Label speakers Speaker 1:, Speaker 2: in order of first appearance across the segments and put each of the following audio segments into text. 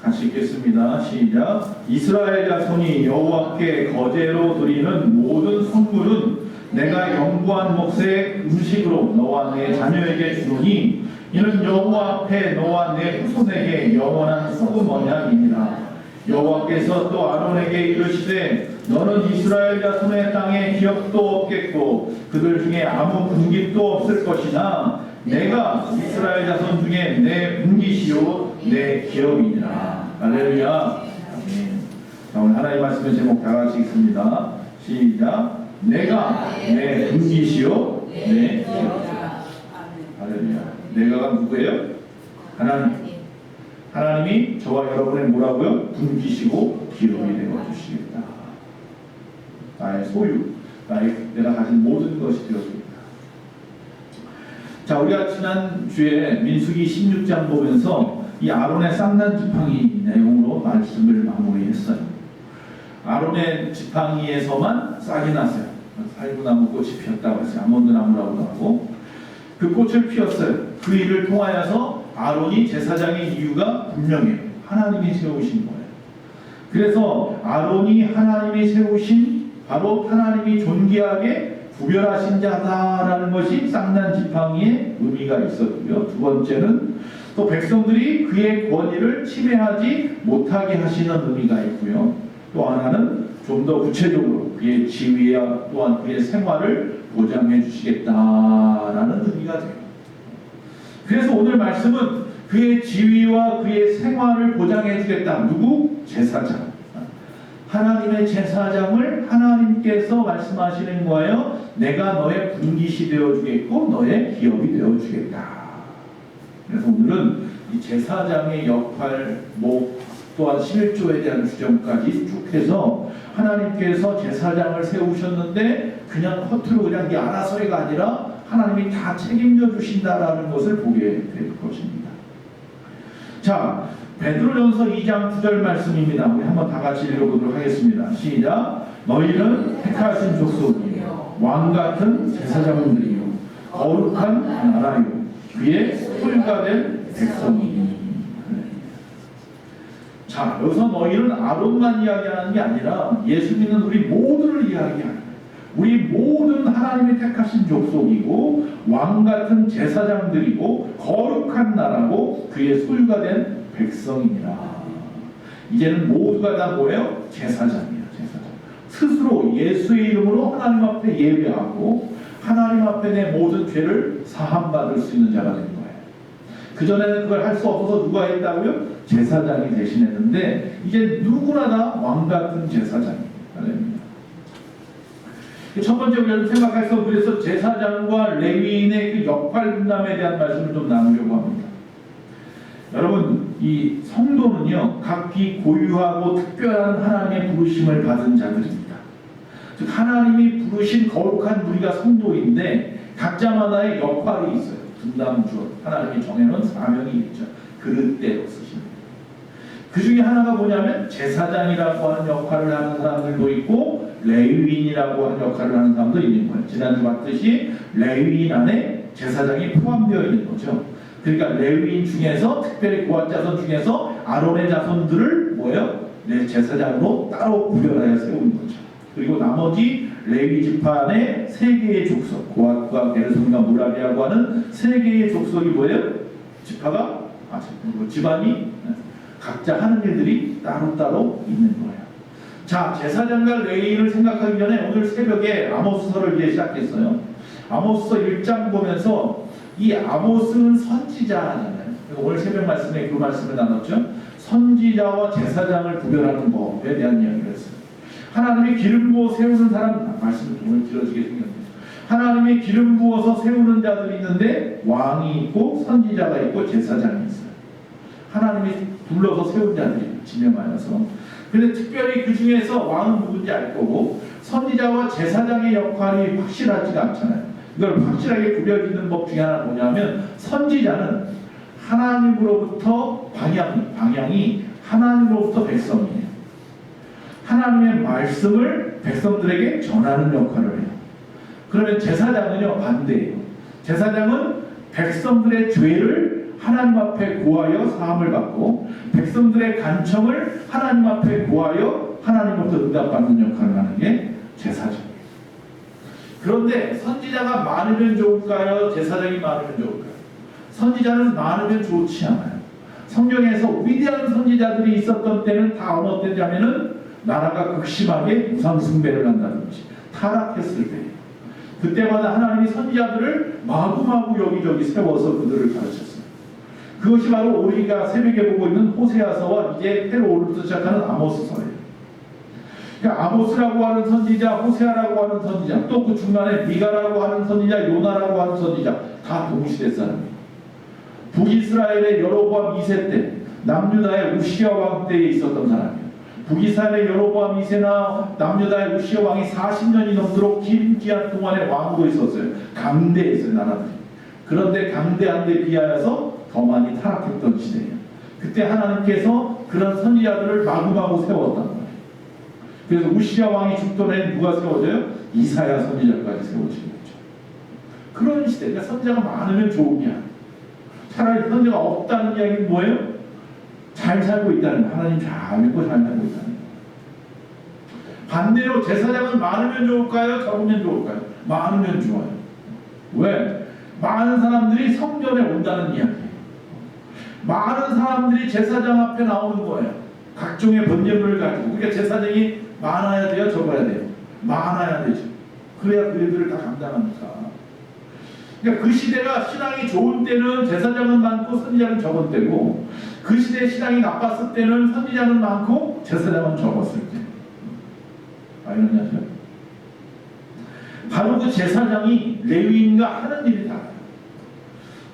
Speaker 1: 같이 읽겠습니다. 시작. 이스라엘 자손이 여호와께 거제로 드리는 모든 성물은 내가 영구한 몫의 음식으로 너와 내 자녀에게 주노니 이는 여호와 앞에 너와 내 후손에게 영원한 소금 언약이니라. 여호와께서 또 아론에게 이르시되 너는 이스라엘 자손의 땅에 기업도 없겠고 그들 중에 아무 분깃도 없을 것이나 내가 이스라엘 자손 중에 내 분깃이요 내 기업이니라. 할렐루야. 아멘. 자, 오늘 하나님 말씀의 제목 다 같이 읽습니다. 시작. 내가 내 분깃이요 내 기업이니라. 할렐루야. 내가가 누구예요? 하나님. 하나님이 저와 여러분의 뭐라고요? 분깃이고 기업이 되어주시겠다. 나의 소유, 내가 가진 모든 것이 되어주겠다. 자, 우리가 지난주에 민수기 16장 보면서 이 아론의 쌍난 지팡이 내용으로 말씀을 마무리했어요. 아론의 지팡이에서만 싹이 났어요. 살구나무 꽃이 피었다고 했어요. 아몬드 나무라고도 하고 그 꽃을 피웠어요. 그 일을 통하여서 아론이 제사장인 이유가 분명해요. 하나님이 세우신 거예요. 그래서 아론이 하나님이 세우신 바로 하나님이 존귀하게 구별하신 자다라는 것이 쌍난 지팡이의 의미가 있었고요. 두 번째는 또 백성들이 그의 권위를 침해하지 못하게 하시는 의미가 있고요. 또 하나는 좀 더 구체적으로 그의 지위와 또한 그의 생활을 보장해 주시겠다라는 의미가 돼요. 그래서 오늘 말씀은 그의 지위와 그의 생활을 보장해 주겠다. 누구? 제사장. 하나님의 제사장을 하나님께서 말씀하시는 거예요. 내가 너의 분깃이 되어주겠고 너의 기업이 되어주겠다. 그래서 오늘은 이 제사장의 역할, 또한 11조에 대한 규정까지 쭉 해서 하나님께서 제사장을 세우셨는데 그냥 허투루 그냥 네 알아서가 아니라 하나님이 다 책임져 주신다라는 것을 보게 될 것입니다. 자, 베드로전서 2장 9절 말씀입니다. 우리 한번 다 같이 읽어보도록 하겠습니다. 시작. 너희는 택하신 족속이요 왕같은 제사장들이요 거룩한 나라요 그의 소유가 된 백성이니. 자, 여기서 너희는 아론만 이야기하는 게 아니라 예수 믿는 우리 모두를 이야기하는 거예요. 우리 모든 하나님이 택하신 족속이고 왕같은 제사장들이고 거룩한 나라고 그의 소유가 된 백성이니라. 이제는 모두가 다 뭐예요? 제사장이에요. 제사장. 스스로 예수의 이름으로 하나님 앞에 예배하고 하나님 앞에 내 모든 죄를 사함받을 수 있는 자가 된 거예요. 그전에는 그걸 할 수 없어서 누가 했다고요? 제사장이 대신했는데 이제 누구나 다 왕같은 제사장입니다. 첫 번째 우리가 생각해서 그래서 제사장과 레위인의 그 역할 분담에 대한 말씀을 좀 나누려고 합니다. 여러분, 이 성도는요 각기 고유하고 특별한 하나님의 부르심을 받은 자들입니다. 즉 하나님이 부르신 거룩한 우리가 성도인데 각자마다의 역할이 있어요. 분담주, 하나님이 정해놓은 사명이 있죠. 그릇대로 쓰십니다. 그 중에 하나가 뭐냐면 제사장이라고 하는 역할을 하는 사람들도 있고 레위인이라고 하는 역할을 하는 사람도 있는 거예요. 지난주 봤듯이 레위인 안에 제사장이 포함되어 있는 거죠. 그러니까 레위인 중에서 특별히 고한 자손 중에서 아론의 자손들을 뭐예요? 제사장으로 따로 구별하여 세우는 거죠. 그리고 나머지 레위 지파 안에 세 개의 족속, 고핫과 게르손과 무라리라고 하는 세 개의 족속이 뭐예요? 지파가 집안이 각자 하는 일들이 따로따로 있는 거예요. 자, 제사장과 레위인을 생각하기 전에 오늘 새벽에 아모스서를 이제 시작했어요. 아모스서 1장 보면서 이 아모스는 선지자잖아요. 오늘 새벽 말씀에 그 말씀을 나눴죠. 선지자와 제사장을 구별하는 법에 대한 이야기를 했어요. 하나님이 기름 부어 세우는 사람, 말씀을 오늘 길어지게 생겼네요. 하나님이 기름 부어서 세우는 자들이 있는데 왕이 있고 선지자가 있고 제사장이 있어요. 하나님이 불러서 세운 자들이 지명하여서. 근데 특별히 그 중에서 왕은 누군지 알 거고 선지자와 제사장의 역할이 확실하지가 않잖아요. 이걸 확실하게 구별짓는 법 중에 하나 뭐냐면 선지자는 하나님으로부터 방향이 하나님으로부터 백성이에요. 하나님의 말씀을 백성들에게 전하는 역할을 해요. 그러면 제사장은요 반대예요. 제사장은 백성들의 죄를 하나님 앞에 구하여 사함을 받고 백성들의 간청을 하나님 앞에 구하여 하나님으로부터 응답받는 역할을 하는 게 제사장. 그런데 선지자가 많으면 좋을까요? 제사장이 많으면 좋을까요? 선지자는 많으면 좋지 않아요. 성경에서 위대한 선지자들이 있었던 때는 다 어느 때냐면은 나라가 극심하게 우상 숭배를 한다든지 타락했을 때, 그때마다 하나님이 선지자들을 마구마구 여기저기 세워서 그들을 가르쳤어요. 그것이 바로 우리가 새벽에 보고 있는 호세아서와 이제 때로 오늘부터 시작하는 아모스서예요. 그러니까 아모스라고 하는 선지자, 호세아라고 하는 선지자, 또 그 중간에 미가라고 하는 선지자, 요나라고 하는 선지자, 다 동시대 사람이에요. 북이스라엘의 여로보암 2세 때, 남유다의 우시아 왕 때에 있었던 사람이에요. 북이스라엘의 여로보암 2세나 남유다의 우시아 왕이 40년이 넘도록 긴 기한 동안에 왕으로 있었어요. 강대했어요, 나라들이. 그런데 강대한 데 비하여서 더 많이 타락했던 시대예요. 그때 하나님께서 그런 선지자들을 마구마구 세웠단 말이에요. 그래서 우시아 왕이 죽던 해는 누가 세워져요? 이사야 선지자까지 세워지는 거죠. 그런 시대. 그러니까 선지자가 많으면 좋은 게 아니에요. 차라리 선지자가 없다는 이야기는 뭐예요? 잘 살고 있다는 거예요. 하나님 잘 믿고 잘 살고 있다는 거예요. 반대로 제사장은 많으면 좋을까요? 적으면 좋을까요? 많으면 좋아요. 왜? 많은 사람들이 성전에 온다는 이야기예요. 많은 사람들이 제사장 앞에 나오는 거예요. 각종의 번제물을 가지고. 그러니까 제사장이 많아야 돼요? 적어야 돼요? 많아야 되죠. 그래야 그 일들을 다 감당하니까. 그러니까 그 시대가 신앙이 좋은 때는 제사장은 많고 선지자는 적은 때고, 그 시대에 신앙이 나빴을 때는 선지자는 많고 제사장은 적었을 때. 아이러니하죠? 바로 그 제사장이 레위인과 하는 일이 달라요.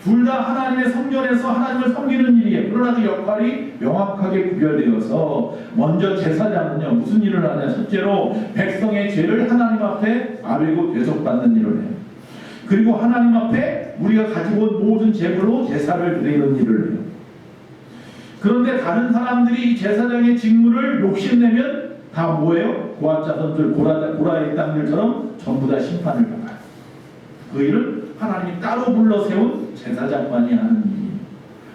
Speaker 1: 둘 다 하나님의 성전에서 하나님을 섬기는 일이에요. 그러나 그 역할이 명확하게 구별되어서, 먼저 제사장은요 무슨 일을 하냐? 첫째로 백성의 죄를 하나님 앞에 아뢰고 대속받는 일을 해요. 그리고 하나님 앞에 우리가 가지고 온 모든 제물로 제사를 드리는 일을 해요. 그런데 다른 사람들이 이 제사장의 직무를 욕심내면 다 뭐예요? 고아자손들, 고라의 땅들처럼 전부 다 심판을 받아요. 그 일은 하나님이 따로 불러 세운 제사장만이 하는 일이에요.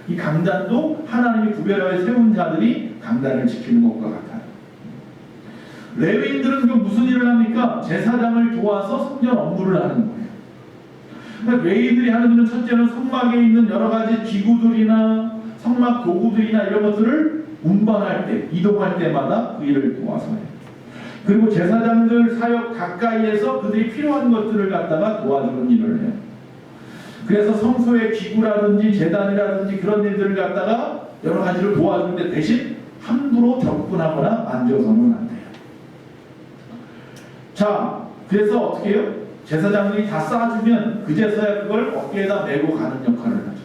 Speaker 1: 이 강단도 하나님이 구별하여 세운 자들이 강단을 지키는 것과 같아요. 레위인들은 그 무슨 일을 합니까? 제사장을 도와서 성전 업무를 하는 거예요. 그러니까 레위인들이 하는 일은 첫째는 성막에 있는 여러 가지 기구들이나 성막 도구들이나 이런 것들을 운반할 때, 이동할 때마다 그 일을 도와서 해요. 그리고 제사장들 사역 가까이에서 그들이 필요한 것들을 갖다가 도와주는 일을 해요. 그래서 성소의 기구라든지 제단이라든지 그런 일들을 갖다가 여러 가지를 도와주는데 대신 함부로 접근하거나 만져서는 안 돼요. 자, 그래서 어떻게 해요? 제사장들이 다 싸주면 그제서야 그걸 어깨에다 메고 가는 역할을 하죠.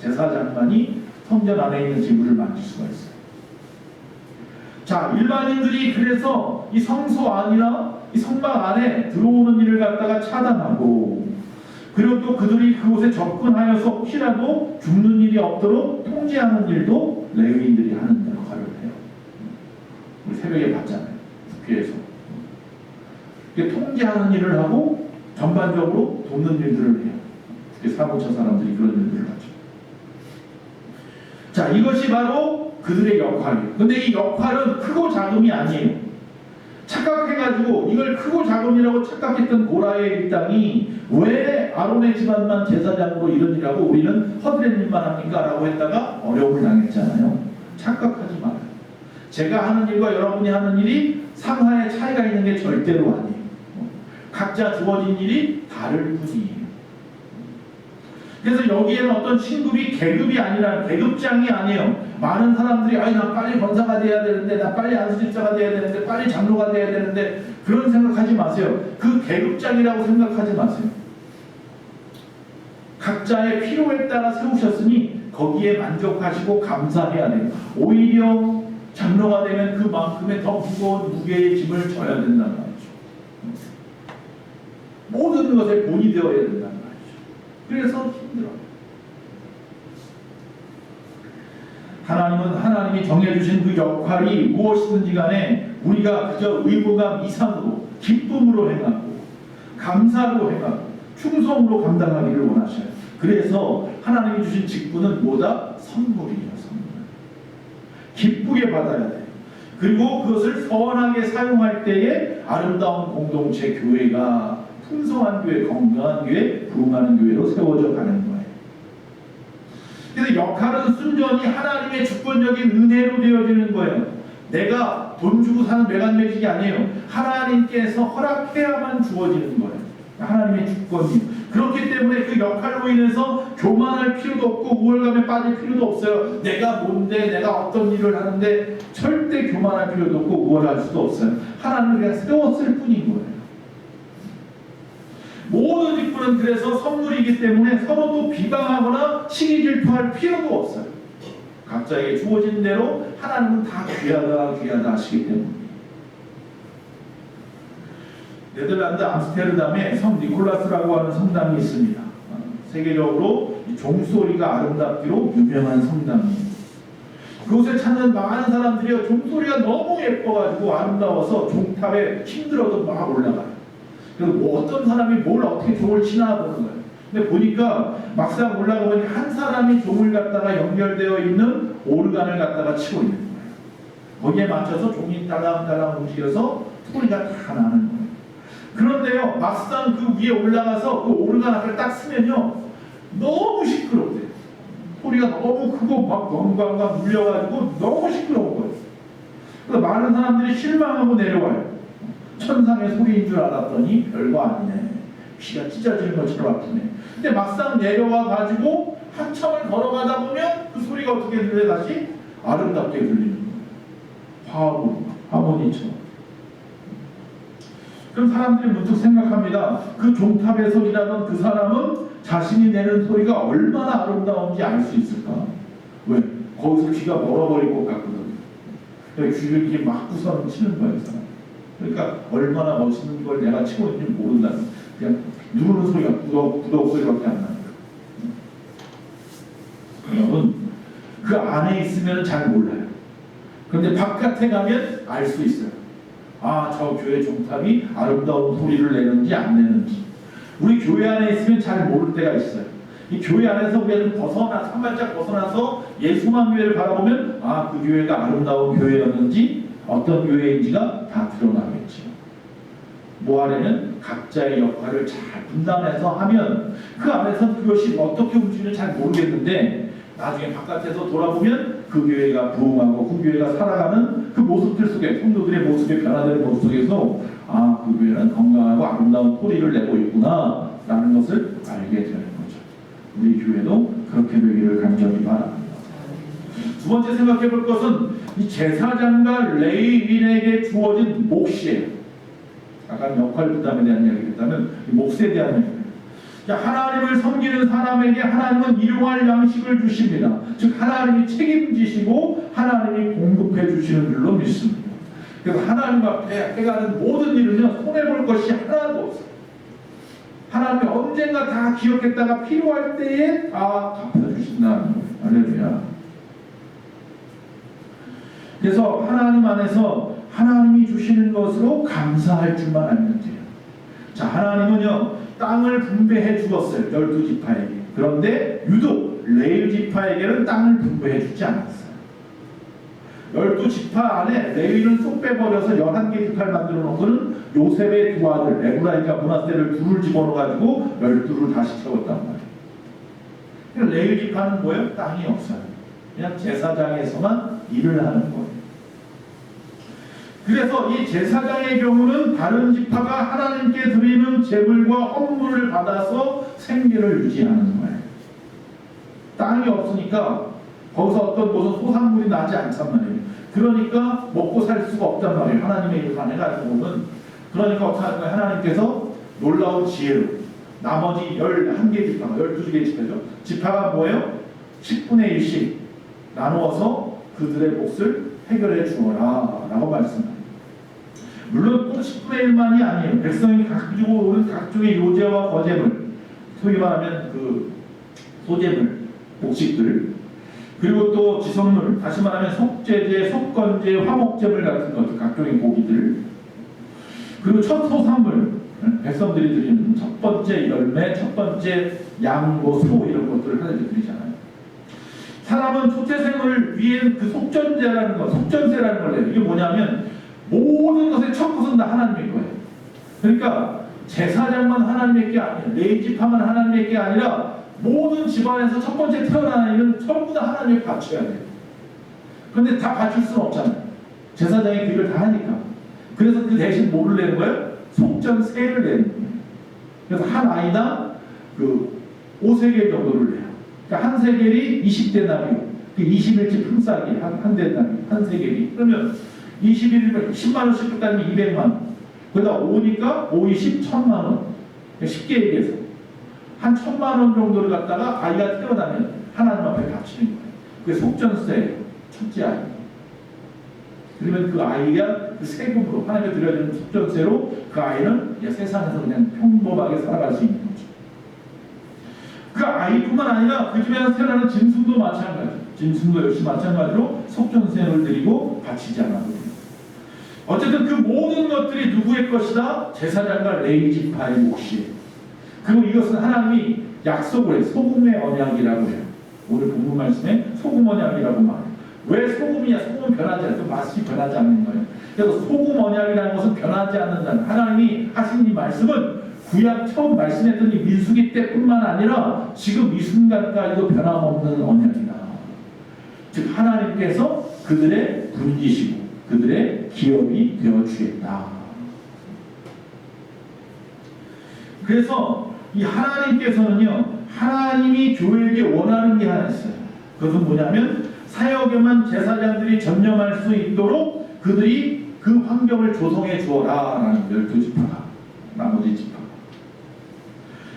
Speaker 1: 제사장만이 성전 안에 있는 지물을 만질 수가 있어요. 자, 일반인들이 그래서 이 성소 안이나 이 성막 안에 들어오는 일을 갖다가 차단하고, 그리고 또 그들이 그곳에 접근하여서 혹시라도 죽는 일이 없도록 통제하는 일도 레위인들이 하는 역할을 해요. 우리 새벽에 봤잖아요. 국회에서. 통제하는 일을 하고 전반적으로 돕는 일들을 해요. 사무처 사람들이 그런 일들을 하죠. 자, 이것이 바로 그들의 역할이에요. 근데 이 역할은 크고 작음이 아니에요. 착각해가지고 이걸 크고 작음이라고 착각했던 고라의 일당이 왜 아론의 집안만 제사장으로 이런 일하고 우리는 허드렛 일만 합니까? 라고 했다가 어려움을 당했잖아요. 착각하지 말아요. 제가 하는 일과 여러분이 하는 일이 상하의 차이가 있는 게 절대로 아니에요. 각자 주어진 일이 다를 뿐이에요. 그래서 여기에는 어떤 신급이 계급이 아니라 계급장이 아니에요. 많은 사람들이 나 빨리 권사가 돼야 되는데, 나 빨리 안수집사가 돼야 되는데, 빨리 장로가 돼야 되는데, 그런 생각하지 마세요. 그 계급장이라고 생각하지 마세요. 각자의 필요에 따라 세우셨으니 거기에 만족하시고 감사해야 돼요. 오히려 장로가 되면 그만큼의 더 무거운 무게의 짐을 져야 된단 말이죠. 모든 것에 본이 되어야 된단 말이죠. 그래서 힘들어요. 하나님은 하나님이 정해주신 그 역할이 무엇이든지 간에 우리가 그저 의무감 이상으로 기쁨으로 행하고 감사로 행하고 충성으로 감당하기를 원하셔요. 그래서 하나님이 주신 직분은 뭐다? 선물이에요. 선물. 기쁘게 받아야 돼요. 그리고 그것을 선하게 사용할 때에 아름다운 공동체 교회가 풍성한 교회, 건강한 교회, 부흥하는 교회로 세워져 가는 거예요. 그래서 역할은 순전히 하나님의 주권적인 은혜로 되어지는 거예요. 내가 돈 주고 사는 매간매직이 아니에요. 하나님께서 허락해야만 주어지는 거예요. 하나님의 주권이. 그렇기 때문에 그 역할로 인해서 교만할 필요도 없고 우월감에 빠질 필요도 없어요. 내가 뭔데, 내가 어떤 일을 하는데 절대 교만할 필요도 없고 우월할 수도 없어요. 하나님을 그냥 세웠을 뿐인 거예요. 모든 직분은 그래서 선물이기 때문에 서로 또 비방하거나 시기 질투할 필요도 없어요. 각자에게 주어진 대로 하나님은 다 귀하다 하시기 때문에. 네덜란드 암스테르담에 성 니콜라스라고 하는 성당이 있습니다. 세계적으로 종소리가 아름답기로 유명한 성당이에요. 그곳에 찾는 많은 사람들이 종소리가 너무 예뻐가지고 아름다워서 종탑에 힘들어도 막 올라가요. 그래서 뭐 어떤 사람이 뭘 어떻게 종을 치나 보는 거예요. 근데 보니까 막상 올라가보니 한 사람이 종을 갖다가 연결되어 있는 오르간을 갖다가 치고 있는 거예요. 거기에 맞춰서 종이 딸랑딸랑 움직여서 소리가 다 나는 거예요. 그런데요, 막상 그 위에 올라가서 그 오르간 앞을 딱 쓰면요, 너무 시끄럽대요. 소리가 너무 크고 막 엉광광 울려가지고 너무 시끄러운 거예요. 그래서 많은 사람들이 실망하고 내려와요. 천상의 소리인 줄 알았더니 별거 아니네. 귀가 찢어지는 것처럼 아프네. 근데 막상 내려와 가지고 한참을 걸어가다 보면 그 소리가 어떻게 들려요? 다시 아름답게 들리는 거예요. 하모니처럼. 그럼 사람들이 문득 생각합니다. 그 종탑에서 일하던 그 사람은 자신이 내는 소리가 얼마나 아름다운지 알 수 있을까? 왜? 거기서 귀가 멀어버릴 것 같거든요. 귀를 이렇게 막 구서는 치는 거예요, 그 사람. 그러니까 얼마나 멋있는 걸 내가 치고 있는지 모른다는, 그냥 누르는 소리가 구덕 소리밖에 안 나니까. 여러분, 그 안에 있으면 잘 몰라요. 그런데 바깥에 가면 알 수 있어요. 아, 저 교회 종탑이 아름다운 소리를 내는지 안 내는지. 우리 교회 안에 있으면 잘 모를 때가 있어요. 이 교회 안에서 우리가 벗어나, 한 발짝 벗어나서 예수만 교회를 바라보면 아, 그 교회가 아름다운 교회였는지 어떤 교회인지가 다 드러나겠죠. 뭐 하려면 각자의 역할을 잘 분담해서 하면 그 안에서 그것이 어떻게 움직이는지 잘 모르겠는데 나중에 바깥에서 돌아보면 그 교회가 부흥하고 그 교회가 살아가는 그 모습들 속에, 성도들의 모습이 변화되는 모습 속에서 아, 그 교회는 건강하고 아름다운 소리를 내고 있구나 라는 것을 알게 되는 거죠. 우리 교회도 그렇게 되기를 간절히 바랍니다. 두 번째 생각해 볼 것은 이 제사장과 레위인에게 주어진 몫이에요. 아까 역할 부담에 대한 이야기를 했다면 몫에 대한 이야기입니다. 하나님을 섬기는 사람에게 하나님은 일용할 양식을 주십니다. 즉 하나님이 책임지시고 하나님이 공급해 주시는 줄로 믿습니다. 그래서 하나님 앞에 해가는 모든 일은요, 손해볼 것이 하나도 없어요. 하나님이 언젠가 다 기억했다가 필요할 때에 다 갚아주신다는 거예요. 할렐루야. 그래서 하나님 안에서 하나님이 주시는 것으로 감사할 줄만 알면 돼요. 자, 하나님은요, 땅을 분배해 주었어요. 12지파에게. 그런데 유독 레위 지파에게는 땅을 분배해 주지 않았어요. 12지파 안에 레위는 쏙 빼버려서 11개 지파를 만들어 놓고는 요셉의 두 아들 에브라임과 므낫세를 둘을 집어넣어가지고 12를 다시 채웠단 말이에요. 레위 지파는 뭐예요? 땅이 없어요. 그냥 제사장에서만 일을 하는 거예요. 그래서 이 제사장의 경우는 다른 지파가 하나님께 드리는 제물과 헌물을 받아서 생계를 유지하는 거예요. 땅이 없으니까 거기서 어떤 무슨 소산물이 나지 않단 말이에요. 그러니까 먹고 살 수가 없단 말이에요. 하나님의 일을 해가지고 보면. 그러니까 어떻게 할까요? 하나님께서 놀라운 지혜로 나머지 11개 지파가 12개 지파죠. 지파가 뭐예요? 10분의 1씩 나누어서 그들의 몫을 해결해 주어라 라고 말씀합니다. 물론 꼭 10분의 1만이 아니에요. 백성이 가지고 오는 각종의 요제와 거제물, 소위 말하면 그 소제물, 곡식들, 그리고 또 지성물, 다시 말하면 속죄제, 속건제, 화목제물 같은 것들, 각종의 고기들, 그리고 첫 소산물, 백성들이 드리는 첫 번째 열매, 첫 번째 양고, 소 이런 것들을 하나님께 드리잖아요. 사람은 초태생을 위해 그 속전제라는 것, 속전세라는 걸 해요. 이게 뭐냐면 모든 것의 첫 것은 다 하나님의 거예요. 그러니까 제사장만 하나님의 게 아니라, 레위지파만 하나님의 게 아니라 모든 집안에서 첫 번째 태어나는 일은 전부 다 하나님께 바쳐야 돼요. 그런데 다 바칠 수는 없잖아요. 제사장이 그 일을 다 하니까. 그래서 그 대신 뭐를 내는 거예요? 속전세를 내는 거예요. 그래서 한 아이당 그 5세겔 정도를 내요. 그러니까 한 세겔이 20데나리오, 그 20일치 품삯이 한 데나리오, 한 세겔이. 그러면 21일 10만 원씩 줬다면 200만 원. 거기다 5니까 5, 20, 1000만 원. 쉽게 얘기해서 한 1000만 원 정도를 갖다가 아이가 태어나면 하나님 앞에 바치는 거예요. 그게 속전세, 첫째 아이. 그러면 그 아이가 그 세금으로 하나님께 드려지는 속전세로 그 아이는 세상에서 그냥 평범하게 살아갈 수 있는 거죠. 그 아이뿐만 아니라 그 집에서 태어나는 짐승도 마찬가지. 짐승도 역시 마찬가지로 속전세를 드리고 바치지 않아도 어쨌든 그 모든 것들이 누구의 것이다? 제사장과 레위지파의 몫이에요. 그리고 이것은 하나님이 약속을 해요. 소금의 언약이라고 해요. 오늘 본문 말씀에 소금 언약이라고 말해요. 왜 소금이냐? 소금은 변하지 않아요. 맛이 변하지 않는 거예요. 그래서 소금 언약이라는 것은 변하지 않는다는, 하나님이 하신 이 말씀은 구약 처음 말씀했던 이 민수기 때뿐만 아니라 지금 이 순간까지도 변함없는 언약이다. 즉 하나님께서 그들의 분기시고 그들의 기업이 되어주겠다. 그래서 이 하나님께서는요, 하나님이 교회에게 원하는 게 하나 있어요. 그것은 뭐냐면 사역에만 제사장들이 전념할 수 있도록 그들이 그 환경을 조성해 주어라 라는 12지파가, 나머지 지파가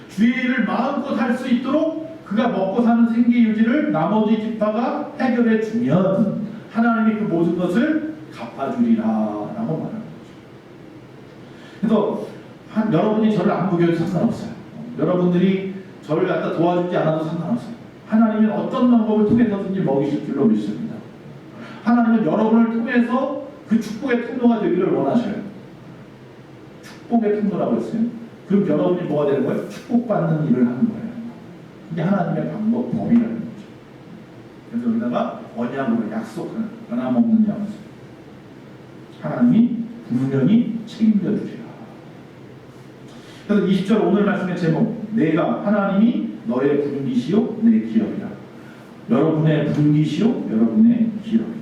Speaker 1: 주의 일을 마음껏 할 수 있도록 그가 먹고 사는 생계 유지를 나머지 지파가 해결해 주면 하나님이 그 모든 것을 갚아주리라 라고 말하는 거죠. 그래서 여러분이 저를 안 먹여도 상관없어요. 여러분들이 저를 갖다 도와주지 않아도 상관없어요. 하나님은 어떤 방법을 통해서든지 먹이실 줄로 믿습니다. 하나님은 여러분을 통해서 그 축복의 통로가 되기를 원하셔요. 축복의 통로라고 했어요. 그럼 여러분이 뭐가 되는 거예요? 축복받는 일을 하는 거예요. 이게 하나님의 방법, 법이라는 거죠. 그래서 여기다가 언약으로 약속하는, 변함없는 약속. 하나님이 분명히 책임져 주리라. 그래서 20절 오늘 말씀의 제목, 내가 하나님이 너의 분깃이요 내 기업이라. 여러분의 분깃이요 여러분의 기업이라.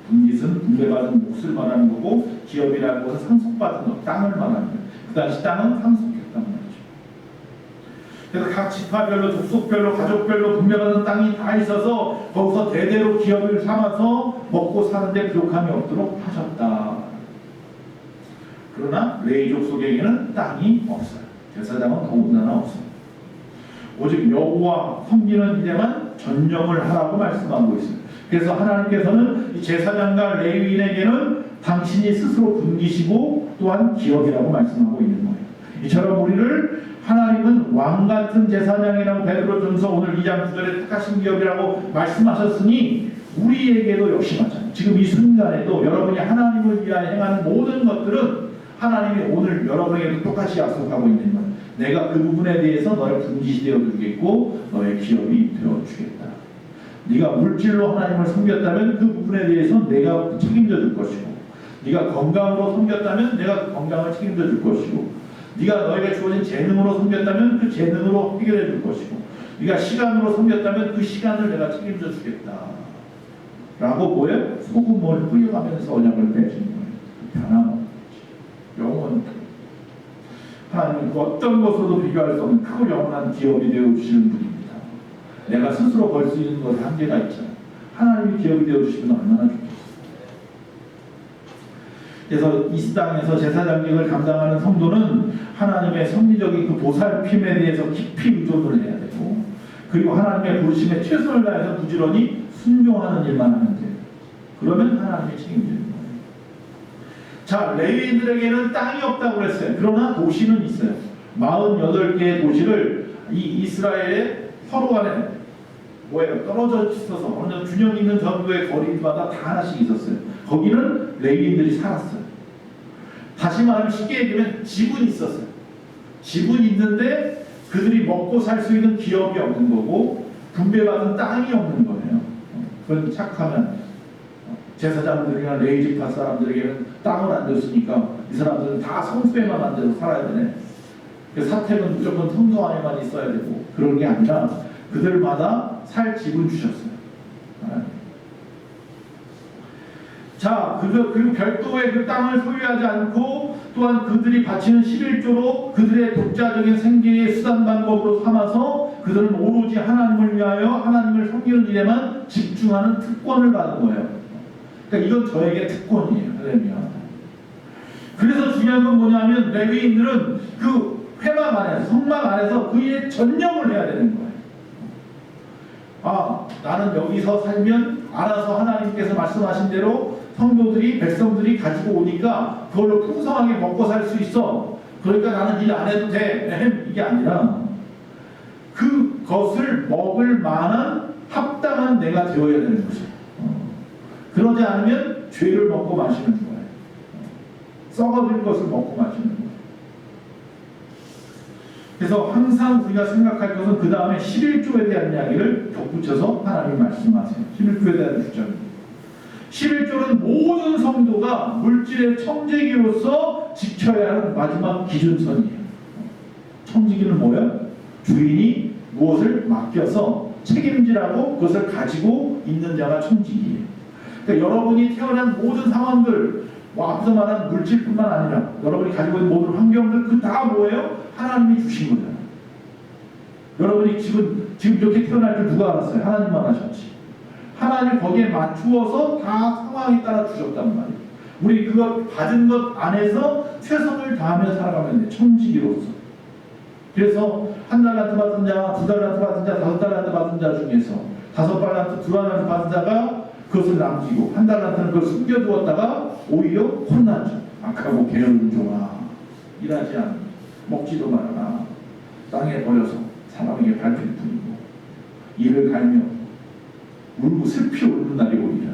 Speaker 1: 분깃은 분배받은 몫을 말하는 거고, 기업이라는 것은 상속받은 것, 땅을 말하는 거예요. 그 당시 땅은 상속했단 말이죠. 그래서 각 지파별로, 족속별로, 가족별로 분배받은 땅이 다 있어서 거기서 대대로 기업을 삼아서 먹고 사는데 부족함이 없도록 하셨다. 그러나 레위 족속에게는 땅이 없어요. 제사장은 더군다나 없어요. 오직 여호와 섬기는 일에만 전념을 하라고 말씀하고 있어요. 그래서 하나님께서는 이 제사장과 레위인에게는 당신이 스스로 분기시고 또한 기업이라고 말씀하고 있는 거예요. 이처럼 우리를 하나님은 왕같은 제사장이라고 베드로전서 오늘 2장 9절에 택하신 기업이라고 말씀하셨으니 우리에게도 역시 마찬가지예요. 지금 이 순간에도 여러분이 하나님을 위하여 행하는 모든 것들은 하나님이 오늘 여러분에게도 똑같이 약속하고 있는 거예요. 내가 그 부분에 대해서 너의 분깃이 되어주겠고 너의 기업이 되어주겠다. 네가 물질로 하나님을 섬겼다면 그 부분에 대해서 내가 책임져 줄 것이고, 네가 건강으로 섬겼다면 내가 그 건강을 책임져 줄 것이고, 네가 너에게 주어진 재능으로 섬겼다면 그 재능으로 해결해 줄 것이고, 네가 시간으로 섬겼다면 그 시간을 내가 책임져 주겠다 라고 뭐예요? 소금을 뿌려가면서 언약을 맺은 거예요. 변함없는 영원. 하나님은 그 어떤 것으로도 비교할 수 없는 크고 영원한 기업이 되어주시는 분입니다. 내가 스스로 벌 수 있는 것에 한계가 있잖아요. 하나님이 기업이 되어주시면 얼마나 좋겠어요. 그래서 이 땅에서 제사장직을 감당하는 성도는 하나님의 섭리적인 그 보살핌에 대해서 깊이 의존을 해야 되고, 그리고 하나님의 부르심에 최선을 다해서 부지런히 순종하는 일만 하면 돼요. 그러면 하나님이 책임지는 거예요. 자, 레위인들에게는 땅이 없다고 그랬어요. 그러나 도시는 있어요. 48개의 도시를 이 이스라엘의 서로 간에 뭐예요? 떨어져 있어서 어느 균형 있는 정도의 거리마다 다 하나씩 있었어요. 거기는 레위인들이 살았어요. 다시 말하면 쉽게 얘기하면 집은 있었어요. 집은 있는데 그들이 먹고 살 수 있는 기업이 없는 거고 분배받은 땅이 없는 거예요. 그건 착하면 제사장들이나 레위지파 사람들에게는 땅을 안 줬으니까 이 사람들은 다 성수에만 만들어 살아야 되네. 그 사택은 무조건 성소 안에만 있어야 되고 그런 게 아니라 그들마다 살 집을 주셨어요. 자, 그리고 별도의 그 땅을 소유하지 않고 또한 그들이 바치는 11조로 그들의 독자적인 생계의 수단 방법으로 삼아서 그들은 오로지 하나님을 위하여 하나님을 섬기는 일에만 집중하는 특권을 받은 거예요. 그러니까 이건 저에게 특권이에요. 할렐루야. 그래서 중요한 건 뭐냐면 레위인들은 그 회막 안에서 성막 안에서 그 일에 전념을 해야 되는 거예요. 아, 나는 여기서 살면 알아서 하나님께서 말씀하신 대로 성도들이 백성들이 가지고 오니까 그걸로 풍성하게 먹고 살 수 있어. 그러니까 나는 일 안 해도 돼. 이게 아니라 그것을 먹을 만한 합당한 내가 되어야 되는 거죠. 그러지 않으면 죄를 먹고 마시는 거예요. 썩어질 것을 먹고 마시는 거예요. 그래서 항상 우리가 생각할 것은 그 다음에 11조에 대한 이야기를 덧붙여서 하나님 말씀하세요. 11조에 대한 주장입니다. 11조는 모든 성도가 물질의 청지기로서 지켜야 하는 마지막 기준선이에요. 청지기는 뭐야? 주인이 무엇을 맡겨서 책임지라고 그것을 가지고 있는 자가 청지기예요. 그러니까 여러분이 태어난 모든 상황들, 앞서 말한 물질뿐만 아니라 여러분이 가지고 있는 모든 환경들 그 다 뭐예요? 하나님이 주신 거잖아요. 여러분이 지금 이렇게 태어날 줄 누가 알았어요? 하나님만 하셨지. 하나님 거기에 맞추어서 다 상황에 따라 주셨단 말이에요. 우리 그거 받은 것 안에서 최선을 다하며 살아가면 돼. 청지기로서. 그래서 1달란트 받은 자, 2달란트 받은 자, 5달란트 받은 자 중에서 5달란트, 2달란트 받은 자가 그것을 남기고 1달란트는 그걸 숨겨두었다가 오히려 혼나죠. 악하고 게으른 종아, 일하지 않고 먹지도 말아라. 땅에 버려서 사람에게 밟힐 뿐이고 이를 갈며 울고 슬피 울는 날이 오리라.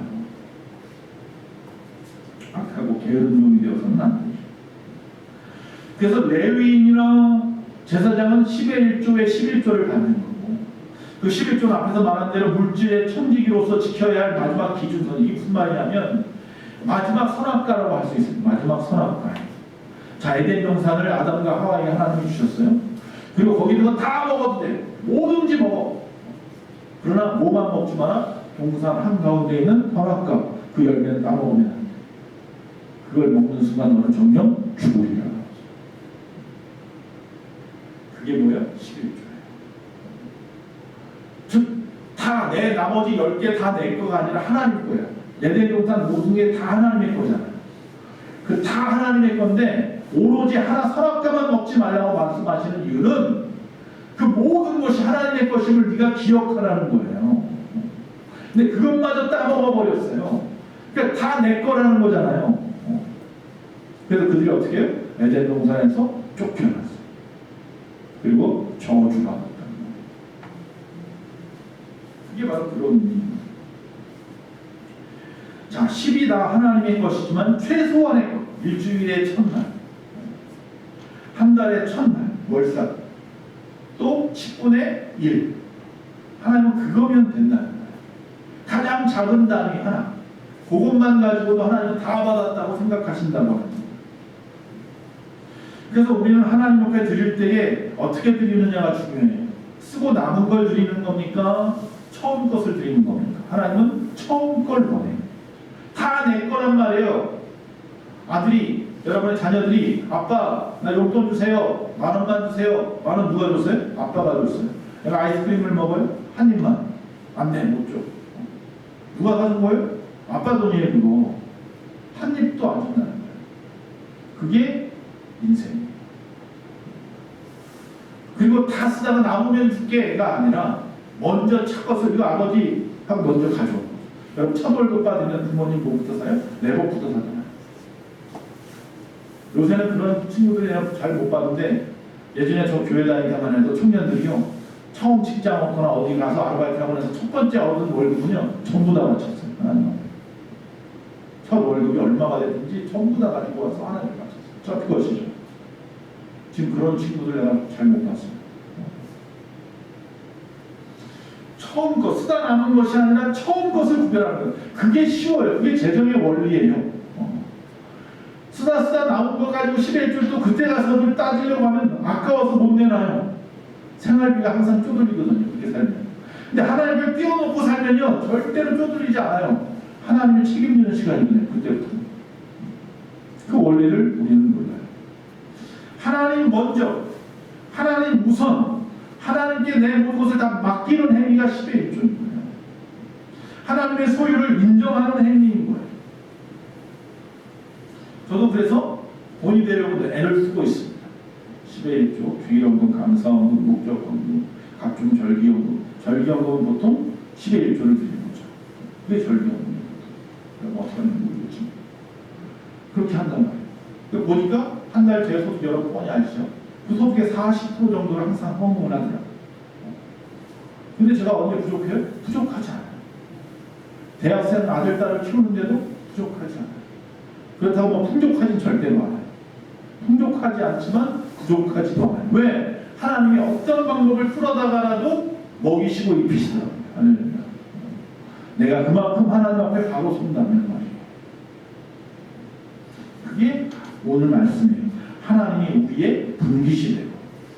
Speaker 1: 악하고 게으른 종이 되어서는 안 되죠. 그래서 레위인이나 제사장은 10의 1조에 11조를 받는 거고 그 11조는 앞에서 말한 대로 물질의 청지기로서 지켜야 할 마지막 기준선이 이게 무슨 말이냐면 마지막 선악과라고 할 수 있습니다. 마지막 선악과. 자, 에덴 동산을 아담과 하와에게 하나님이 주셨어요. 그리고 거기 있는 거 다 먹어도 돼. 뭐든지 먹어. 그러나 뭐만 먹지 마라. 동산 한가운데 있는 선악과 그 열매는 따먹으면 안 돼. 그걸 먹는 순간 너는 정령 죽으리라. 그게 뭐야? 11조예요. 즉, 다 내 나머지 10개 다 내 거가 아니라 하나님 거야. 에덴 동산 모든 게 다 하나님의 거잖아요. 그 다 하나님의 건데 오로지 하나 선악과만 먹지 말라고 말씀하시는 이유는 그 모든 것이 하나님의 것임을 네가 기억하라는 거예요. 근데 그것마저 따먹어 버렸어요. 그러니까 다 내 거라는 거잖아요. 그래서 그들이 어떻게 해요? 에덴 동산에서 쫓겨났어요. 그리고 저주가 왔다. 이게 바로 그런 의미입니다. 자, 10이 다 하나님의 것이지만 최소한의 것, 일주일의 첫날, 한 달의 첫날, 월삭, 또 10분의 1. 하나님은 그거면 된다는 거예요. 가장 작은 단위 하나, 그것만 가지고도 하나님은 다 받았다고 생각하신다고 합니다. 그래서 우리는 하나님 앞에 드릴 때에 어떻게 드리느냐가 중요해요. 쓰고 남은 걸 드리는 겁니까? 처음 것을 드리는 겁니까? 하나님은 처음 걸 원해요. 다 내 거란 말이에요. 아들이, 여러분의 자녀들이 아빠 나 용돈 주세요. 10,000원만 주세요. 10,000원 누가 줬어요? 아빠가 줬어요. 내가 아이스크림을 먹어요? 한 입만. 안 돼, 못 줘. 누가 사준 거예요? 아빠 돈이에요. 그거. 한 입도 안 준다는 거예요. 그게 인생이에요. 그리고 다 쓰다가 남으면 줄게가 아니라 먼저 첫 것을 이거 아버지 하고 먼저 가져오고. 여러분 첫 월급 받으면 부모님 뭐부터 사요? 내복부터 사잖아요. 요새는 그런 친구들이 잘 못 받는데 예전에 저 교회 다니다만 해도 청년들이요 처음 직장 얻거나 어디 가서 아르바이트 하고 나서 첫 번째 얻은 월급은요 전부 다 바쳤어요. 하나님 첫 월급이 얼마가 됐든지 전부 다 가지고 와서 하나님 바쳤어요. 첫 것이죠. 지금 그런 친구들 내가 잘 못 봤어요. 처음 것, 쓰다 남은 것이 아니라 처음 것을 구별하는 거예요. 그게 쉬워요. 그게 재정의 원리예요. 쓰다 남은 거 가지고 11줄 또 그때 가서 그걸 따지려고 하면 아까워서 못 내놔요. 생활비가 항상 쪼들리거든요. 그렇게 살면. 근데 하나님을 띄워놓고 살면요, 절대로 쪼들리지 않아요. 하나님을 책임지는 시간이거든요. 그때부터. 그 원리를 우리는 몰라요. 하나님 먼저, 하나님 우선, 하나님께 내 모든 것을 다 맡기는 행위가 10의 1조인 거예요. 하나님의 소유를 인정하는 행위인 거예요. 저도 그래서 돈이 되려고 애를 쓰고 있습니다. 10의 1조, 주일헌금, 감사헌금, 목적헌금, 각종 절기헌금. 절기헌금은 보통 10의 1조를 드리는 거죠. 그게 절기헌금이에요. 어떻게 하는지 모르겠지만 그렇게 한단 말이에요. 보니까 한 달 제 소득 여러분 뻔히 아시죠? 그 소득의 40% 정도를 항상 헌금을 하더라고요. 근데 제가 언제 부족해요? 부족하지 않아요. 대학생 아들, 딸을 키우는데도 부족하지 않아요. 그렇다고 뭐 풍족하진 절대로 않아요. 풍족하지 않지만 부족하지도 않아요. 왜? 하나님이 어떤 방법을 풀어다가라도 먹이시고 입히시더라고요. 할렐루야. 내가 그만큼 하나님 앞에 바로 선다면 말이에요. 그게 오늘 말씀이에요. 하나님이 우리의 분깃이 되고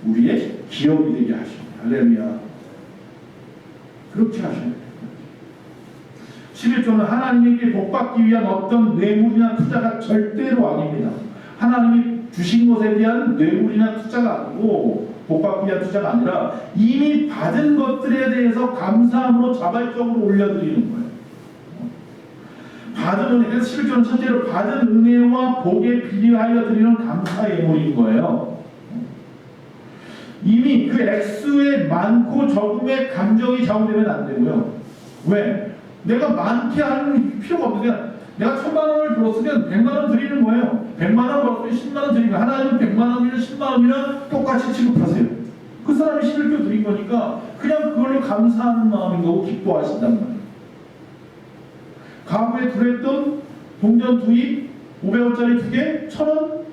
Speaker 1: 우리의 기업이 되게 하십니다. 할렐루야. 그렇게 하셔야 돼요. 11조는 하나님에게 복받기 위한 어떤 뇌물이나 투자가 절대로 아닙니다. 하나님이 주신 것에 대한 뇌물이나 투자가 아니고 복받기 위한 투자가 아니라 이미 받은 것들에 대해서 감사함으로 자발적으로 올려드리는 거예요. 받은 은혜, 그래서 11조는 첫째로 받은 은혜와 복에 비례하여 드리는 감사의 예물인 거예요. 이미 그 액수의 많고 적음의 감정이 좌우되면 안 되고요. 왜? 내가 많게 하는 필요가 없는데 내가 1000만원을 벌었으면 100만원 드리는 거예요. 100만원 벌었으면 10만원 드리는 거예요. 하나님은 100만원이나 10만원이나 똑같이 취급하세요. 그 사람이 11조 드린 거니까 그냥 그걸로 감사하는 마음인 거고 기뻐하신단 말이에요. 가구에 들어있던 동전 2입, 500원짜리 2개, 1000원?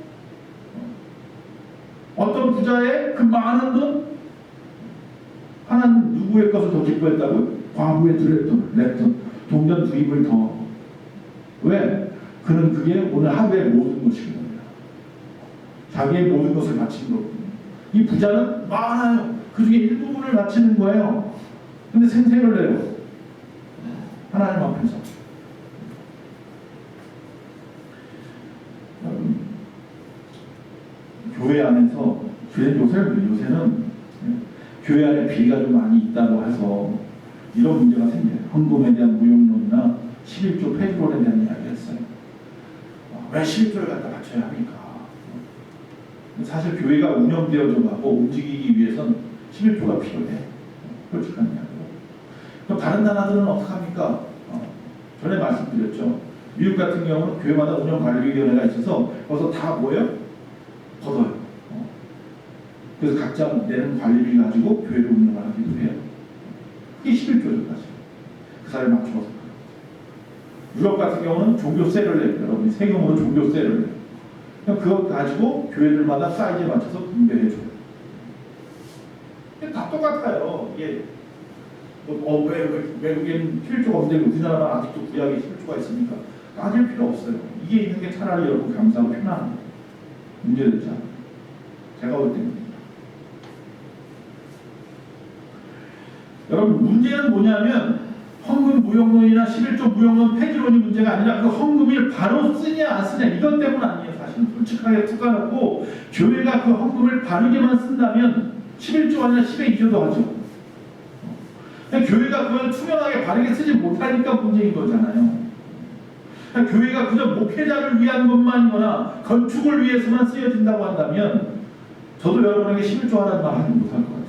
Speaker 1: 어떤 부자의 그 많은 돈? 하나님 누구의 것을 더 기뻐했다고요? 과부에 들어있던, 냈던 동전 2입을 더. 왜? 그는 그게 오늘 하루의 모든 것이거든요. 자기의 모든 것을 바친 거거든요. 이 부자는 많아요. 그 중에 일부분을 바치는 거예요. 근데 생색을 내요. 하나님 앞에서. 교회 안에서 요새는 교회 안에 비리가 좀 많이 있다고 해서 이런 문제가 생겨요. 헌금에 대한 무용론이나 11조 폐지론에 대한 이야기를 했어요. 왜 11조를 갖다 바쳐야 합니까? 사실 교회가 운영되어져 가고 움직이기 위해선 11조가 필요해. 솔직한 이야기로. 그럼 다른 나라들은 어떡합니까? 전에 말씀드렸죠. 미국 같은 경우는 교회마다 운영관리위원회가 있어서 거기서 다 모여 걷어요. 그래서 각자 내는 관리비 가지고 교회를 운영을 하기도 해요. 그게 11조죠, 사실. 그 사람에 맞춰서. 유럽 같은 경우는 종교세를 내요. 여러분이 세금으로 종교세를 내요. 그냥 그거 가지고 교회들마다 사이즈에 맞춰서 분배해줘요. 다 똑같아요. 이게 외국에는 11조가 없는데 우리나라만 아직도 구약에 11조가 있으니까 따질 필요 없어요. 이게 있는 게 차라리 여러분 감사하고 편안한 거예요. 문제됐지 않아요. 제가 볼 때는. 여러분 문제는 뭐냐면 헌금 무용론이나 11조 무용론 폐지론이 문제가 아니라 그 헌금을 바로 쓰냐 안 쓰냐 이것 때문 아니에요. 사실 솔직하게 툭까놓고 교회가 그 헌금을 바르게만 쓴다면 11조 아니라 10의 2조도 하죠. 교회가 그걸 투명하게 바르게 쓰지 못하니까 문제인 거잖아요. 교회가 그저 목회자를 위한 것만이거나 건축을 위해서만 쓰여진다고 한다면 저도 여러분에게 11조 하라는 말 하지 못할 것 같아요.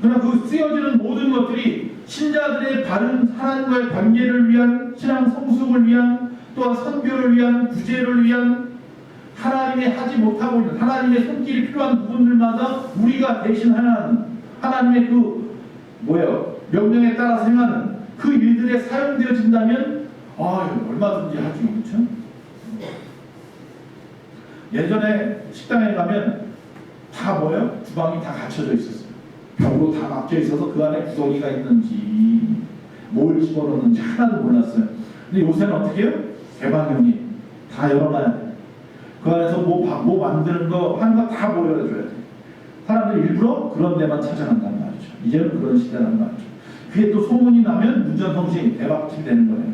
Speaker 1: 그러나 그 쓰여지는 모든 것들이 신자들의 바른 하나님과의 관계를 위한, 신앙 성숙을 위한, 또한 선교를 위한, 구제를 위한, 하나님이 하지 못하고 있는 하나님의 손길이 필요한 부분들마다 우리가 대신하는 하나님의 그 명령에 따라 행하는 그 일들에 사용되어진다면 얼마든지 하죠. 그렇죠? 예전에 식당에 가면 다 뭐예요? 주방이 다 갖춰져 있었어요. 벽으로 다 막혀 있어서 그 안에 구덩이가 있는지 뭘 집어넣는지 하나도 몰랐어요. 근데 요새는 어떻게 해요? 개방형이 다 열어놔야 돼. 그 안에서 뭐 만드는 거 하는 거 다 보여줘야 돼. 사람들이 일부러 그런 데만 찾아간단 말이죠. 이제는 그런 시대란 말이죠. 그게 또 소문이 나면 문전성시 대박이 되는 거예요.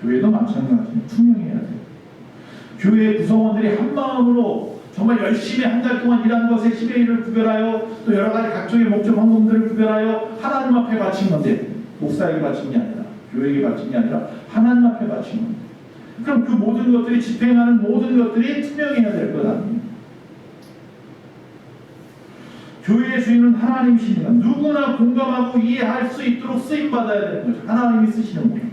Speaker 1: 교회도 마찬가지예요. 투명해야 돼요. 교회 구성원들이 한 마음으로 정말 열심히 한 달 동안 일한 것에 10의 1을 구별하여 또 여러 가지 각종의 목적 헌금들을 구별하여 하나님 앞에 바친 건데, 목사에게 바친 게 아니라, 교회에게 바친 게 아니라 하나님 앞에 바친 건데, 그럼 그 모든 것들이 집행하는 모든 것들이 투명해야 될 것 아니에요. 교회의 주인은 하나님이시니까 누구나 공감하고 이해할 수 있도록 쓰임받아야 되는 거죠. 하나님이 쓰시는 거예요.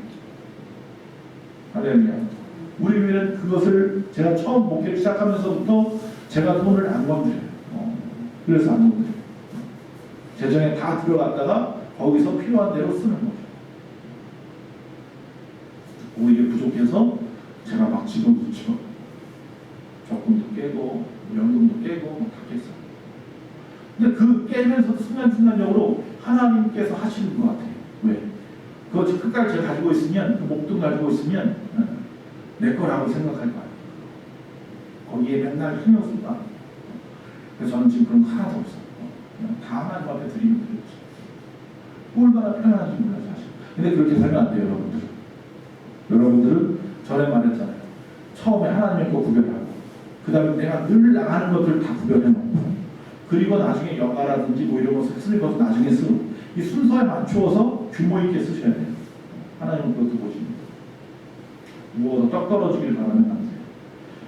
Speaker 1: 할렐루야. 우리 교회는 그것을 제가 처음 목회를 시작하면서부터 제가 돈을 안 건드려요. 그래서 안 건드려요. 재정에 다 들어갔다가 거기서 필요한 대로 쓰는 거죠. 오히려 부족해서 제가 막 집어넣죠. 적금도 깨고 연금도 깨고 다 깼어요. 근데 그 깨면서 순간순간적으로 하나님께서 하시는 것 같아요. 왜? 그거 끝까지 제가 가지고 있으면, 그 목돈 가지고 있으면 내 거라고 생각할 거예요. 거기에 맨날 신경 쓴다. 그래서 저는 지금 그런 거 하나도 없어요. 그냥 다 하나님 앞에 드리면 되겠지. 얼마나 편안한지 몰라요, 사실. 근데 그렇게 살면 안 돼요, 여러분들. 여러분들은 전에 말했잖아요. 처음에 하나님의 거 구별하고, 그 다음에 내가 늘 나가는 것들을 다 구별해놓고, 그리고 나중에 영화라든지 뭐 이런 것을 쓰는 것도 나중에 쓰고, 이 순서에 맞추어서 규모 있게 쓰셔야 돼요. 하나님은 그것도 보십니다. 누워서 떡 떨어지길 바라면 안 돼요.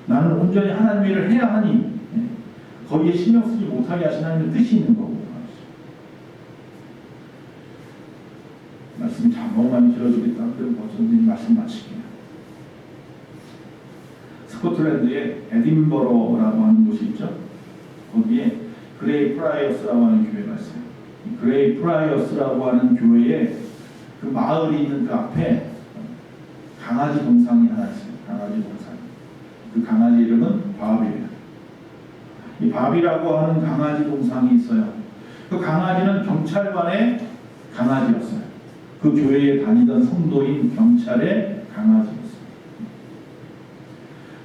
Speaker 1: 나는 온전히 하나님의 일을 해야 하니, 거기에 신경 쓰지 못하게 하신 하나님의 뜻이 있는 거고. 말씀이 참 너무 많이 길어지겠다. 그럼 버전님 말씀 마칠게요. 스코틀랜드에 에딘버러라고 하는 곳이 있죠. 거기에 그레이 프라이어스라고 하는 교회가 있어요. 그레이 프라이어스라고 하는 교회에 그 마을이 있는 그 앞에 강아지 동상이 하나 있어요. 강아지 동상. 그 강아지 이름은 바비예요. 이 바비라고 하는 강아지 동상이 있어요. 그 강아지는 경찰관의 강아지였어요. 그 교회에 다니던 성도인 경찰의 강아지였어요.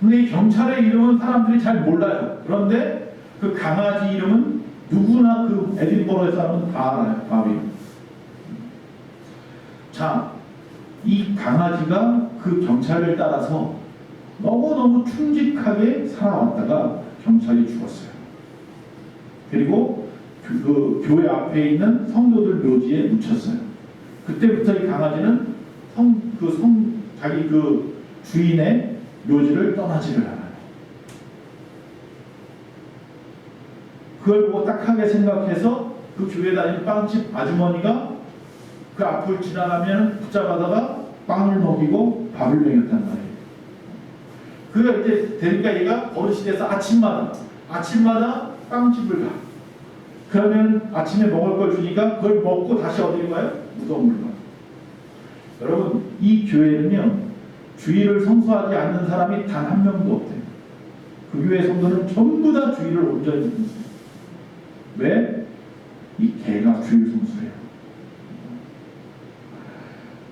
Speaker 1: 근데 이 경찰의 이름은 사람들이 잘 몰라요. 그런데 그 강아지 이름은 누구나 그 에딘버러의 사람은 다 알아요. 바비. 자, 이 강아지가 그 경찰을 따라서 너무너무 충직하게 살아왔다가 경찰이 죽었어요. 그리고 그 교회 앞에 있는 성도들 묘지에 묻혔어요. 그때부터 이 강아지는 자기 그 주인의 묘지를 떠나지를 않아요. 그걸 보고 딱하게 생각해서 그 교회 다니는 빵집 아주머니가 그 앞을 지나가면 붙잡아다가 빵을 먹이고 밥을 먹였단 말이에요. 그가 이제 되니까 얘가 버릇이 돼서 아침마다 빵집을 가. 그러면 아침에 먹을 걸 주니까 그걸 먹고 다시 어디로 가요? 무덤으로 가요. 여러분, 이 교회는요, 주일을 성수하지 않는 사람이 단 한 명도 없대요. 그 교회 성도는 전부 다 주일을 온전히 성수해요. 왜? 이 개가 주일 성수해요.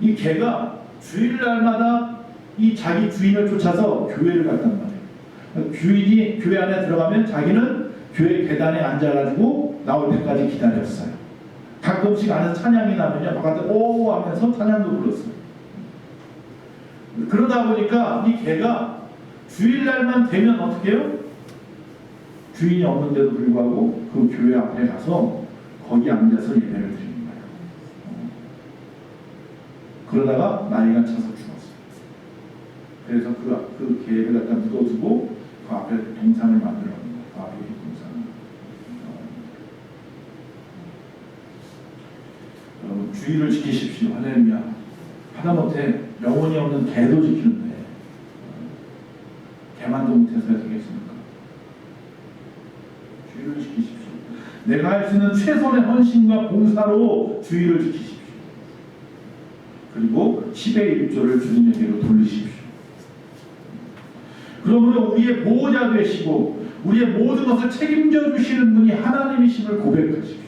Speaker 1: 이 개가 주일날마다 이 자기 주인을 쫓아서 교회를 갔단 말이에요. 주인이 교회 안에 들어가면 자기는 교회 계단에 앉아가지고 나올 때까지 기다렸어요. 가끔씩 안에서 찬양이 나면요, 바깥에 오 하면서 찬양도 불렀어요. 그러다 보니까 이 개가 주일날만 되면 어떻게 해요? 주인이 없는데도 불구하고 그 교회 앞에 가서 거기 앉아서 예배를 드리는 거예요. 그러다가 나이가 차서 죽었어요. 그래서 그 개를 갖다 묻어두고 그 앞에 동상을 만들었습니다. 바비 동상. 여러분, 주의를 지키십시오. 할렐루야. 하다못해 영혼이 없는 개도 지키는데 개만도 못해서 되겠습니까? 주의를 지키십시오. 내가 할 수 있는 최선의 헌신과 봉사로 주의를 지키십시오. 그리고 10의 1조를 주님에게로 돌리십시오. 그러므로 우리의 보호자 되시고 우리의 모든 것을 책임져 주시는 분이 하나님이심을 고백하십시오.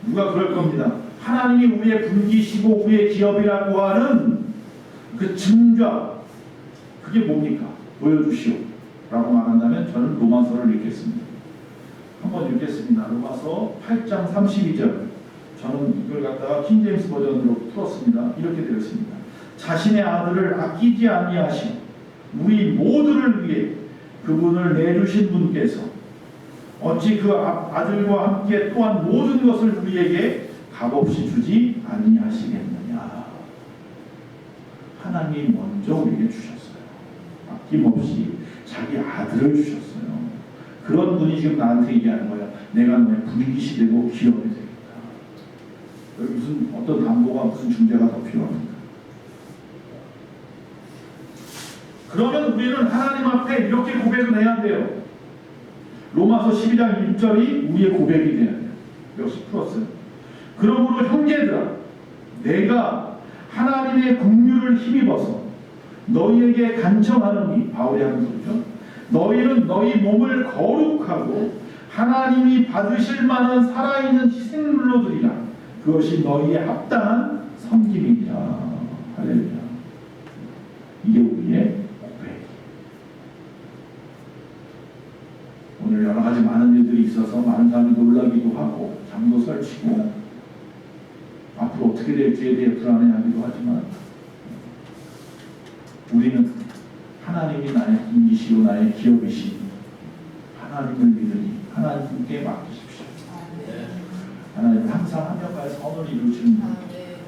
Speaker 1: 누가 그럴 겁니다. 하나님이 우리의 분기시고 우리의 기업이라고 하는 그 증거, 그게 뭡니까? 보여주시오 라고 말한다면 저는 로마서를 읽겠습니다. 한번 읽겠습니다. 로마서 8장 32절. 저는 이걸 갖다가 킹제임스 버전으로 풀었습니다. 이렇게 되어 있습니다. 자신의 아들을 아끼지 아니하시고 우리 모두를 위해 그분을 내주신 분께서 어찌 그 아들과 함께 또한 모든 것을 우리에게 값없이 주지 아니하시겠느냐. 하나님이 먼저 우리에게 주셨어요. 아낌없이 자기 아들을 주셨어요. 그런 분이 지금 나한테 얘기하는 거야. 내가 너의 분기시 되고 기업이 되겠다. 여기 무슨 어떤 담보가 무슨 중재가 더 필요합니까? 그러면 우리는 하나님 앞에 이렇게 고백을 해야 돼요. 로마서 12장 1절이 우리의 고백이 돼야 돼요. 역시 풀었어요. 그러므로 형제들아, 내가 하나님의 긍휼을 힘입어서 너희에게 간청하노니, 바울이 하는 소리죠. 너희는 너희 몸을 거룩하고 하나님이 받으실 만한 살아있는 희생물로 드리라. 그것이 너희의 합당한 섬김이니라. 할렐루야. 이게 우리의 고백. 오늘 여러 가지 많은 일들이 있어서 많은 사람이 놀라기도 하고 잠도 설치고 앞으로 어떻게 될지에 대해 불안해하기도 하지만 우리는 하나님이 나의 분기시요 나의 기업이시니 하나님을 믿으니 하나님께 맡기십시오. 하나님은 항상 한명과의 선을 이루시는 분.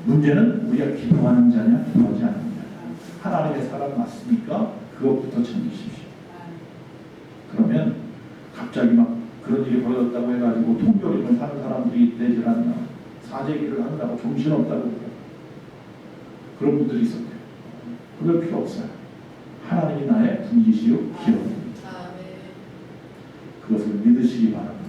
Speaker 1: 문제는 우리가 기도하는 자냐 기도하지 않는 자냐. 하나님의 사람 맞습니까? 그것부터 챙기십시오. 그러면 갑자기 막 그런 일이 벌어졌다고 해가지고 통조림을 사는 사람들이 되질 않나. 사재기를 한다고 정신없다고 그런 분들이 있었대요. 그럴 필요 없어요. 하나님이 나의 분기시요 기업입니다. 그것을 믿으시기 바랍니다.